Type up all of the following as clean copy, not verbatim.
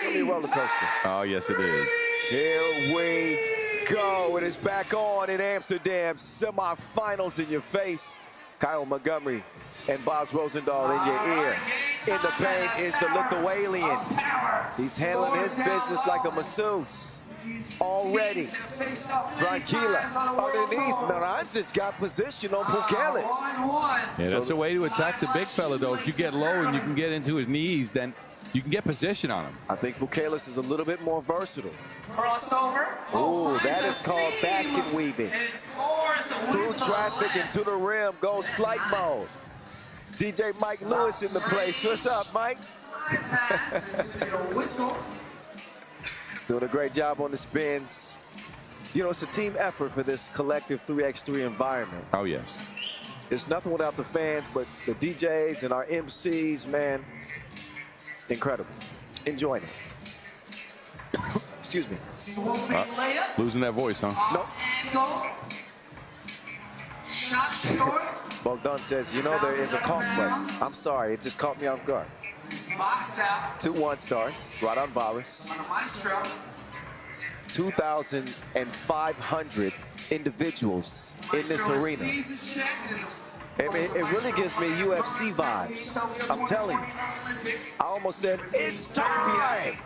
gonna be a roller coaster. Oh, yes, it is. Here we go. It is back on in Amsterdam. Semifinals in your face. Kyle Montgomery and Boz Rosendahl in your ear. In the paint is the Lithuanian. He's handling his business like a masseuse. Already, Brunkeila underneath. Naranjic got position on Pukelis. Yeah, that's a way to attack the big fella, though. If you get low and you can get into his knees, then you can get position on him. I think Pukelis is a little bit more versatile. Crossover. Ooh, that is called basket weaving. Through traffic and to the rim goes flight mode. DJ Mike Lewis in the place. What's up, Mike? Doing a great job on the spins. You know, it's a team effort for this collective 3x3 environment. Oh, yes. It's nothing without the fans, but the DJs and our MCs, man, incredible. Enjoying it. Excuse me. Losing that voice, huh? Nope. Bogdan says, you know, there is a cough button. I'm sorry, it just caught me off guard. 2-1 start, Raudondvaris. 2,500 individuals in this arena. It really gives me UFC vibes. I'm telling you. I almost said, it's time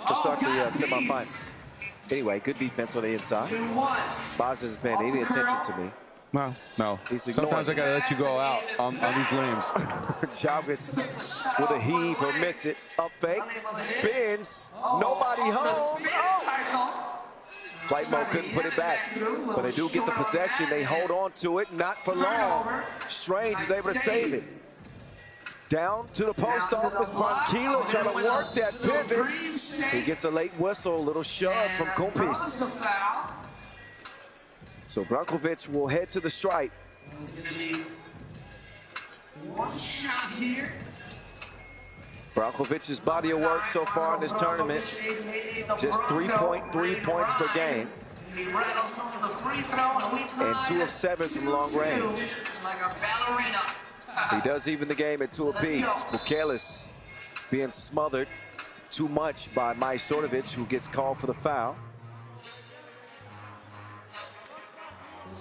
to start the semifinals. Anyway, good defense on the inside. Boz isn't paying any attention to me. No. Sometimes I gotta let you go out on these limbs. Jalgis with a heave or miss it. Up fake. Spins. Nobody home. Oh. Flight mode couldn't put it back. But they do get the possession. They hold on to it. Not for long. Strange is able to save it. Down to the post office. Brunkeila trying to work that pivot. He gets a late whistle. A little shove from Kumpis. So Brankovic will head to the stripe. There's going to be one shot here. Brankovic's body of work so far in this tournament, just 3.3 points per game. And 2 of 7 from long range. He does even the game at 2 apiece. Pukelis being smothered too much by Majstorovic, who gets called for the foul.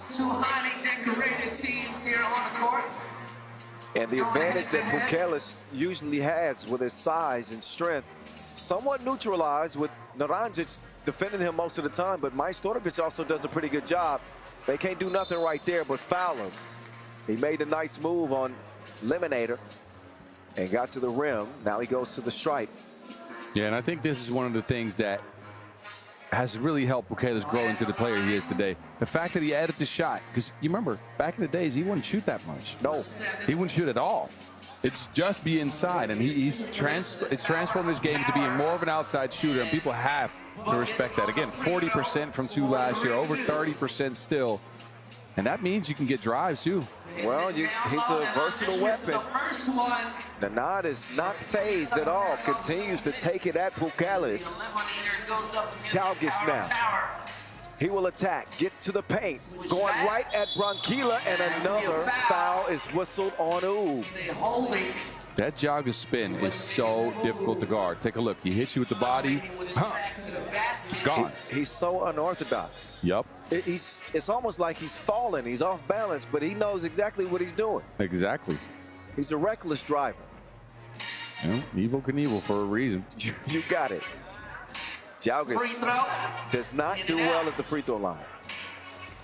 Two highly decorated teams here on the court. And the advantage that Pukelis usually has with his size and strength, somewhat neutralized with Naranjic defending him most of the time, but Majstorovic also does a pretty good job. They can't do nothing right there but foul him. He made a nice move on Eliminator and got to the rim. Now he goes to the stripe. Yeah, and I think this is one of the things that has really helped Pukelis grow into the player he is today. The fact that he added the shot, because you remember, back in the days, he wouldn't shoot that much. No. He wouldn't shoot at all. It's just be inside, and it's transformed his game to being more of an outside shooter, and people have to respect that. Again, 40% from 2 last year, over 30% still, and that means you can get drives, too. Well, he's a versatile weapon. The nod is not phased at all. Continues to take it at Pukelis. Jalgis now. He will attack. Gets to the paint. Going right at Brunkeila, and another foul is whistled on Oob. That Jalgis spin is so difficult to guard. Take a look. He hits you with the body. It's gone. He's so unorthodox. Yep. It's almost like he's falling. He's off balance, but he knows exactly what he's doing. Exactly. He's a reckless driver. Yeah, Evel Knievel for a reason. You got it. Jalgis does not do well at the free throw line.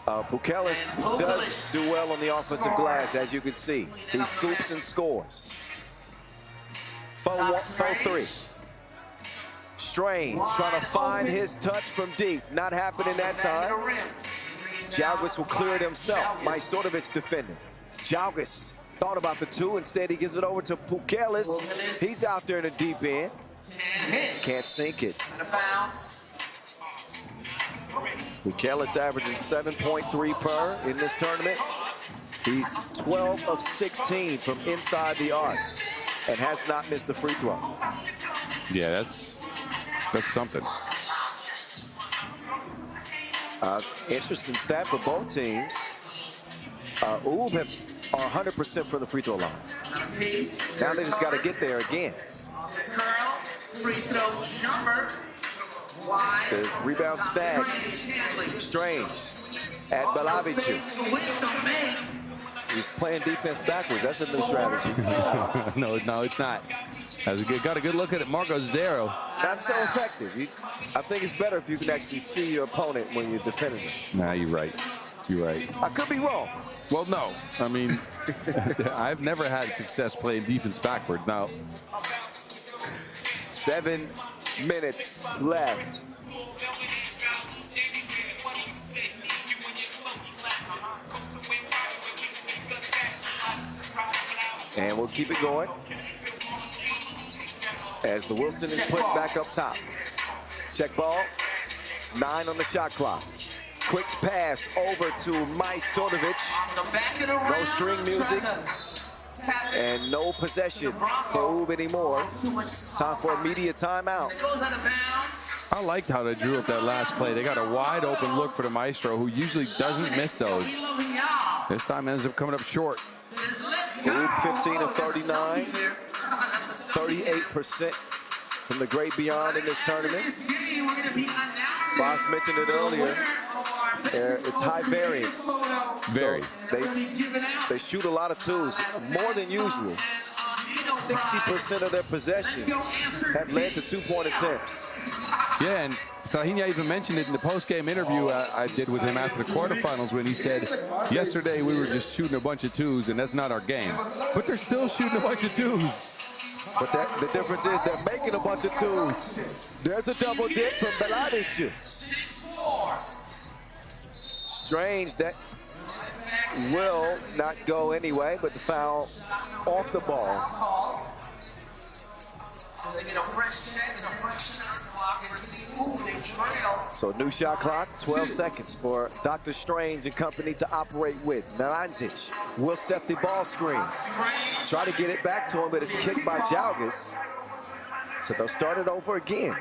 Pukelis does do well on the offensive glass, as you can see. He scoops and scores. 4-3. Strange trying to find his touch from deep. Not happening that time. Jalgis will clear it himself. Majstorovic defending. Jalgis thought about the 2. Instead, he gives it over to Pukelis. He's out there in the deep end. Can't sink it. Pukelis averaging 7.3 per in this tournament. He's 12 of 16 from inside the arc and has not missed a free throw. Yeah, that's something. Interesting stat for both teams. Oob are 100% from the free throw line. Now they just got to get there again. free throw jumper. Wide. The rebound snag. Strange. At Balavic. He's playing defense backwards. That's a new strategy. no, it's not. Got a good look at it. Marcos Darrow. Not so effective. I think it's better if you can actually see your opponent when you're defending him. Nah, you're right. You're right. I could be wrong. Well, no. I mean, I've never had success playing defense backwards. Now, 7 minutes left. And we'll keep it going as the Wilson is put back up top. Check ball, 9 on the shot clock. Quick pass over to Majstorovic. No string music and no possession for Ub anymore. Time for a media timeout. I liked how they drew up that last play. They got a wide open look for the Maestro, who usually doesn't miss those. This time ends up coming up short. Ub 15 of 39, 38% from the great beyond in this tournament. Boss mentioned it earlier. It's high variance. Very. So they shoot a lot of twos, more than usual. 60% of their possessions have led to two-point attempts. Yeah, and Sahinia even mentioned it in the post-game interview I did with him after the quarterfinals when he said, yesterday we were just shooting a bunch of twos, and that's not our game. But they're still shooting a bunch of twos. But the difference is they're making a bunch of twos. There's a double dip from Balavic. Strange, that will not go anyway, but the foul off the ball. So new shot clock, 12 seconds for Dr. Strange and company to operate with. Naranjic will set the ball screen. Try to get it back to him, but it's kicked by Jalgis. So they'll start it over again.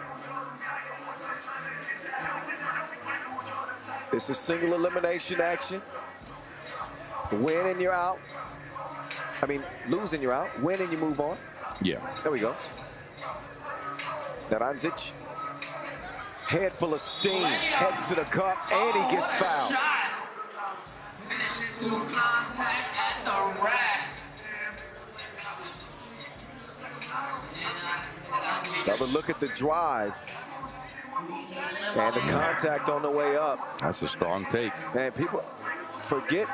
It's a single elimination action. Win and you're out. I mean, lose and you're out. Win and you move on. Yeah. There we go. Naranjic. Head full of steam. Heading to the cup, and he gets fouled. Another look at the drive. And the contact on the way up. That's a strong take. Man, people forget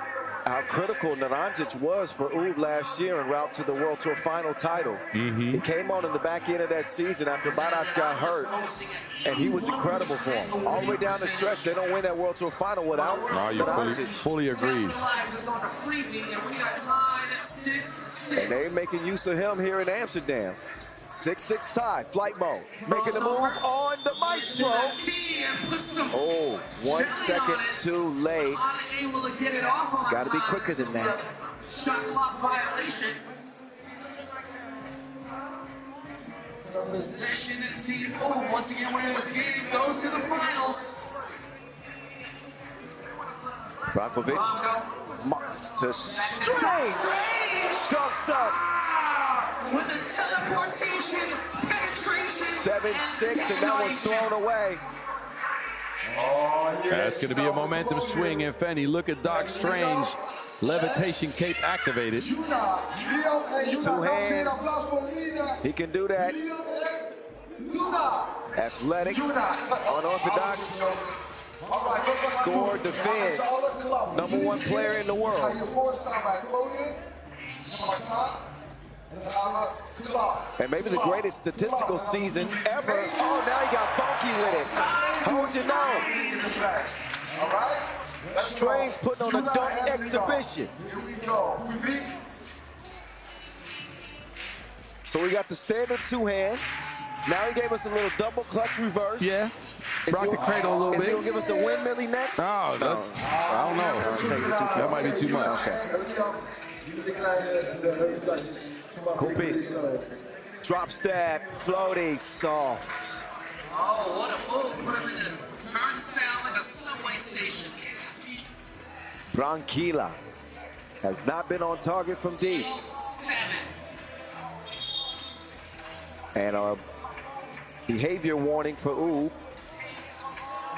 how critical Naranjic was for Ub last year en route to the World Tour final title. He came on in the back end of that season after Badac got hurt, and he was incredible for him. All the way down the stretch, they don't win that World Tour final without Naranjic. Fully agreed. And they're making use of him here in Amsterdam. 6-6 tie, flight mode. Making the move on the Maestro. Oh, 1 second too late. Got to be quicker than that. Shot clock violation. So possession and team once again winning this game goes to the finals. Brakovic to Strange. Dunks up. With the teleportation, penetration. 7-6, and that one's thrown away. That's going to be a momentum swing, if any. Look at Doc Strange. Levitation cape activated. 2 hands. He can do that. Athletic, unorthodox. Score, defend. #1 player in the world. And maybe the greatest statistical season ever. Oh, now he got funky with it. Hold your nose. Strange putting on a dunk exhibition. So we got the standard 2-hand. Now he gave us a little double clutch reverse. Yeah. Rock the cradle a little bit. Is he gonna give us a windmilly next? No, I don't know. That might be too much. Okay. Kupis, drop step, floaty, soft. Oh, what a move. Put him in a turnstile like a subway station. Branquilla has not been on target from deep. 7. And a Behavior warning for Oob.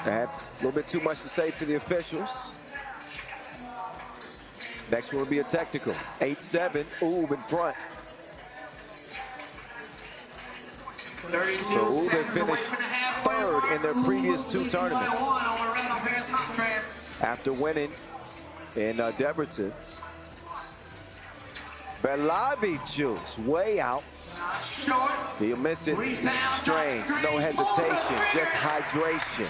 A little bit too much to say to the officials. Next one will be a technical. 8-7, Oob in front. So Oob had finished third in their previous two tournaments after winning in Debrecen. Belavicius way out. He'll miss it. Strange, no hesitation, just hydration.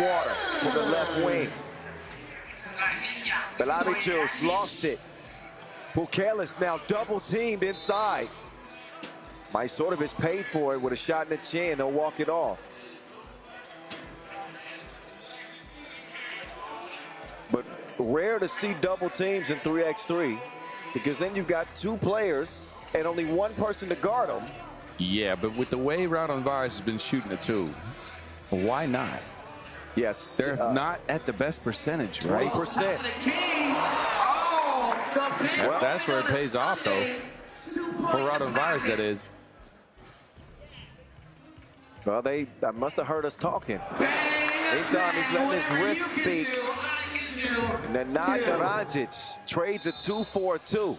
Water for the left wing. Belavicius lost it. Pukelis now double teamed inside. Majstorovic paid for it with a shot in the chin. He'll walk it off. But rare to see double teams in 3x3 because then you've got two players and only one person to guard them. Yeah, but with the way Raudondvaris has been shooting the two, why not? Yes. They're not at the best percentage, right? 20%. Well, that's where it pays off, though. For Raudondvaris, that is. Well, they must have heard us talking. Anytime he's letting his wrist speak. And then Raudondvaris trades a 2-4-2.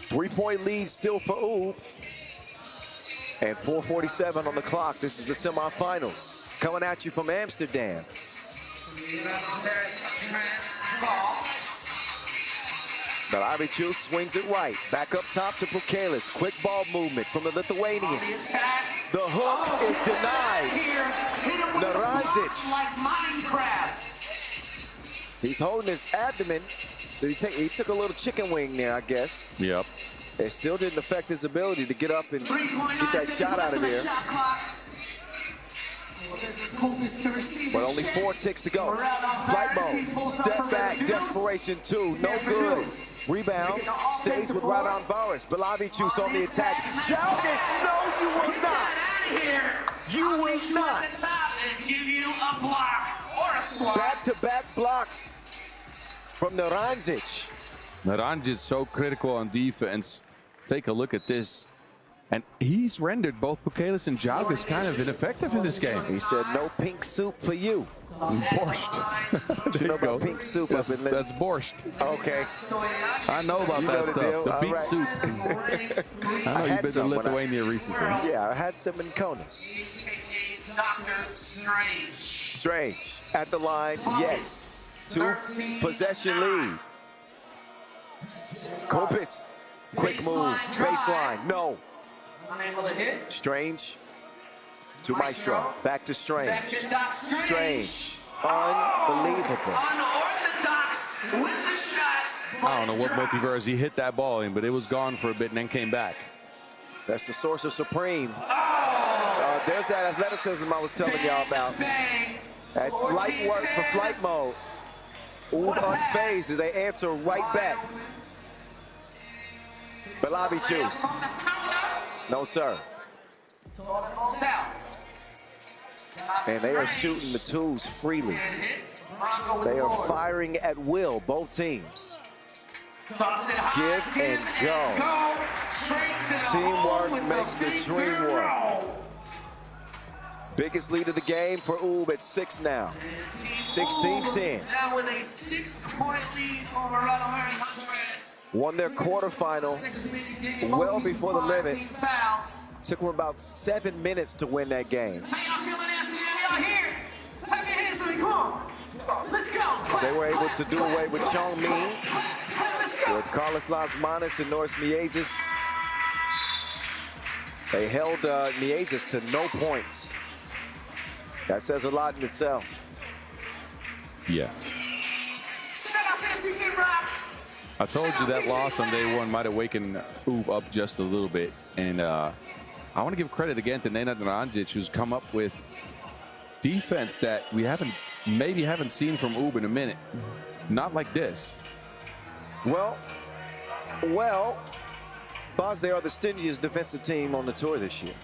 3-point lead still for Oob. And 4:47 on the clock. This is the semifinals. Coming at you from Amsterdam. Belavicius swings it right. Back up top to Pukelis. Quick ball movement from the Lithuanians. The hook is denied. Raudondvaris. He's holding his abdomen. He took a little chicken wing there, I guess. Yep. It still didn't affect his ability to get up and get that shot out of there. But only 4 ticks to go. Flight mode, step back, desperation 2, no good. Rebound, stays with Raudondvaris. Belavicius on the attack. Jonas, no, you will not. You will not. Back-to-back blocks from Raudondvaris. Raudondvaris is so critical on defense. Take a look at this. And he's rendered both Pukelis and Jogas kind of ineffective in this game. He said, no pink soup for you. Borscht. You know about pink soup? That's borscht. Okay. I know about that stuff. The beet soup. I know you've been to Lithuania recently. Yeah, I had some in Kaunas. Strange. At the line, yes. 2 possession lead. Kopis. Quick move. Baseline. No. Unable to hit. Strange to Maestro. Back to Strange. Strange. Unbelievable. Unorthodox with the shot. I don't know what multiverse he hit that ball in, but it was gone for a bit and then came back. That's the Sorcerer Supreme. There's that athleticism I was telling y'all about. That's light work for flight mode. Oob unfazed as they answer right back. Belavicius. No, sir. And they are shooting the twos freely. They are firing at will, both teams. Give and go. Teamwork makes the dream work. Biggest lead of the game for Oob at 6 now. 16-10. Now with a 6-point lead over Raundovaris Hoptrans. Won their quarterfinal well before the limit. Took them about 7 minutes to win that game. How y'all feeling, Amsterdam? Y'all here? Clap your hands for me, come on. Let's go. They were able to do away with Chong Min, with Carlos Lasmanis and Norris Miezis. They held Miezis to no points. That says a lot in itself. Yeah. I told you that loss on day one might have wakened Oob up just a little bit. And I want to give credit again to Nenad Raudondvaris, who's come up with defense that we maybe haven't seen from Oob in a minute. Not like this. Well, Boz, they are the stingiest defensive team on the tour this year.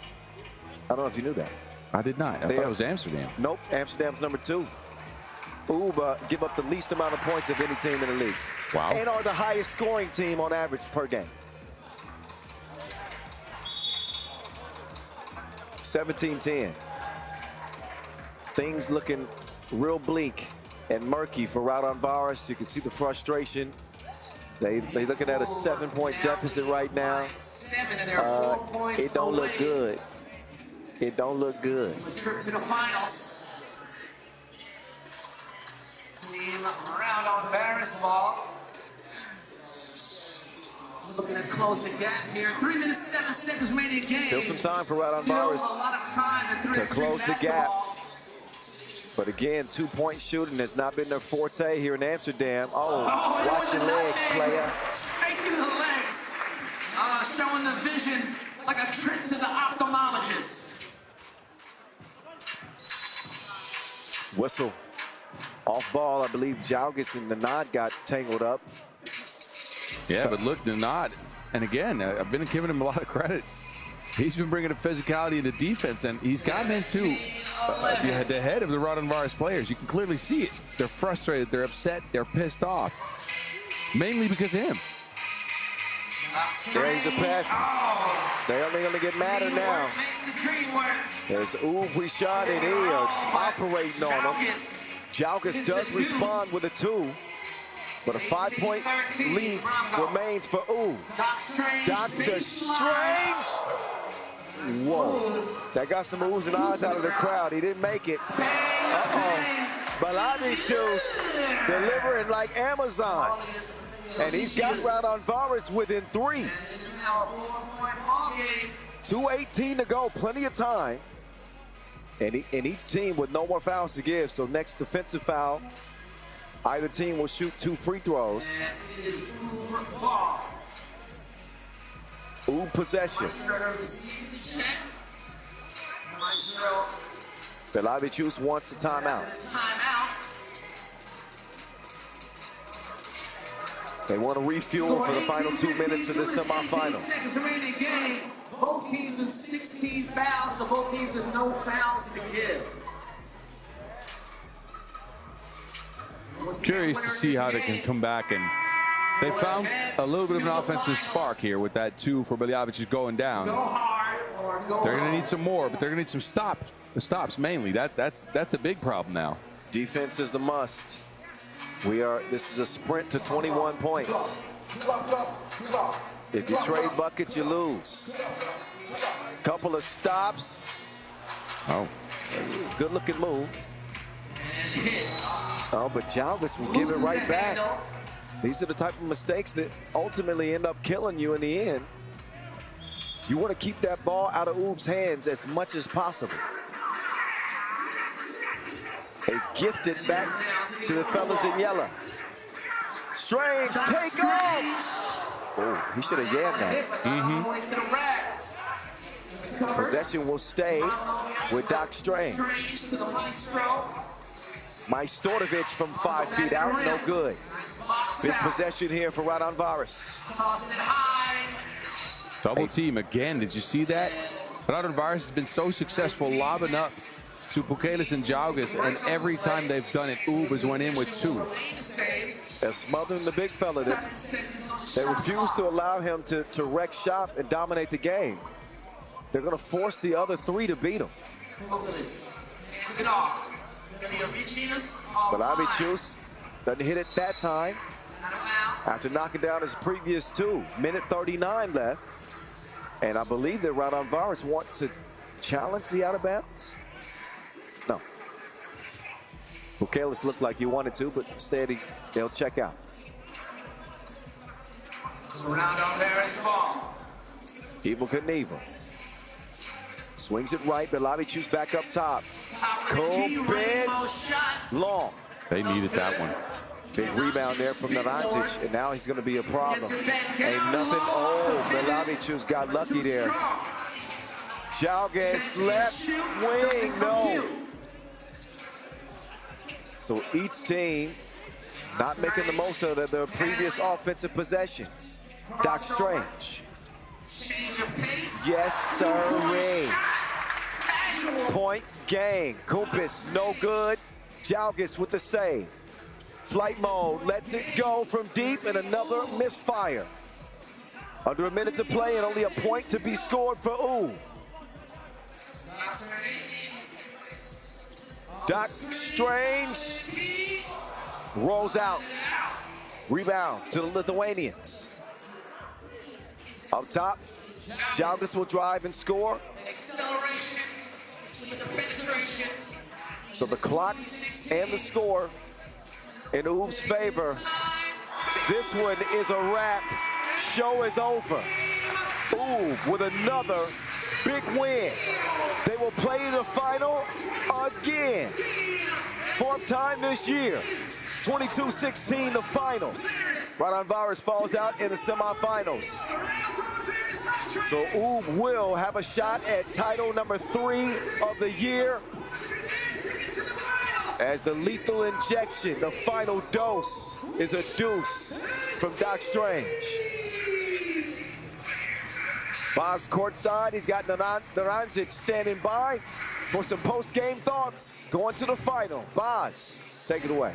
I don't know if you knew that. I did not. I thought it was Amsterdam. Nope, Amsterdam's number 2. Oob give up the least amount of points of any team in the league. Wow. And are the highest scoring team on average per game. 17-10. Things looking real bleak and murky for Raudondvaris. You can see the frustration. They looking at a 7-point deficit right now. 7 of their 4 points. It don't look good. It don't look good. Trip to the finals. Team Raundovaris ball. Looking to close the gap here. 3 minutes, 7 seconds remaining in game. Still some time for Still a Raudondvaris lot of time to close the gap. But again, 2-point shooting has not been their forte here in Amsterdam. Oh, watch your legs, player. Straight through the legs. Showing the vision like a trip to the ophthalmologist. Whistle. Off ball, I believe Jalgis and the nod got tangled up. Yeah, but look, the nod. And again, I've been giving him a lot of credit. He's been bringing the physicality into defense, and he's gotten into the head of the Raudondvaris players. You can clearly see it. They're frustrated, they're upset, they're pissed off. Mainly because of him. There's a pass. They're only going to get madder now. There's Huishan and he are operating on him. Jalgis does respond with a 2, but a 5-point lead remains for Dr. Strange. Whoa, that got some oohs and ahs out of the crowd. He didn't make it. Balabi delivering like Amazon. And he's got Raudondvaris within 3. 2:18 to go, plenty of time. And each team with no more fouls to give, so next defensive foul, either team will shoot 2 free throws. Possession. Belavichus wants a timeout. They want to refuel for the final 2 minutes of this semifinal. Seconds remaining in the game. Both teams with 16 fouls, so both teams with no fouls to give. Curious to see how they can come back, and they found a little bit of an offensive spark here with that 2 for Beliavich going down. They're going to need some more, but they're going to need some stops mainly. That's the big problem now. Defense is the must. This is a sprint to 21 points. If you trade buckets, you lose. Couple of stops. Oh, good looking move. Oh, but Jalgis will give it right back. These are the type of mistakes that ultimately end up killing you in the end. You want to keep that ball out of Oob's hands as much as possible. They gift it back to the fellas in yellow. Strange, take off! Oh, he should have yammed that. Possession will stay with Doc Strange. Majstorovic from 5 feet out, no good. Big possession here for Raudondvaris. Double team again, did you see that? Raudondvaris has been so successful lobbing up to Pukelis and Jalgis, and every time they've done it, Oob has went in with 2. They're smothering the big fella. They refuse to allow him to wreck shop and dominate the game. They're going to force the other 3 to beat him. But Avichus doesn't hit it that time after knocking down his previous 2. Minute 39 left. And I believe that Raudondvaris wants to challenge the out of bounds. No. Pukelis looked like he wanted to, but instead they'll check out. Raundovaris ball. Evil Knievel. Swings it right, but Belavichus back up top. Kopis long. They needed that one. Big rebound there from Narantic, and now he's going to be a problem. Ain't nothing. Oh, Belavichus got lucky there. Jalgis left wing, no. So each team not making the most of their previous offensive possessions. Doc Strange. Yes, sir. Point game. Kopis, no good. Jalgis with the save. Flight mode, lets it go from deep, and another misfire. Under a minute to play and only a point to be scored for Ooh. Doc Strange rolls out. Rebound to the Lithuanians. Up top, Jalgis will drive and score. Acceleration with the penetration. So the clock and the score in Oob's favor. This one is a wrap. Show is over. Oob with another big win. They will play the final again. 4th time this year. 22-16 the final. Raudondvaris falls out in the semifinals. So Oob will have a shot at title number 3 of the year. As the lethal injection, the final dose, is a deuce from Doc Strange. Boz courtside, he's got Naranjic standing by for some post-game thoughts. Going to the final. Boz, take it away.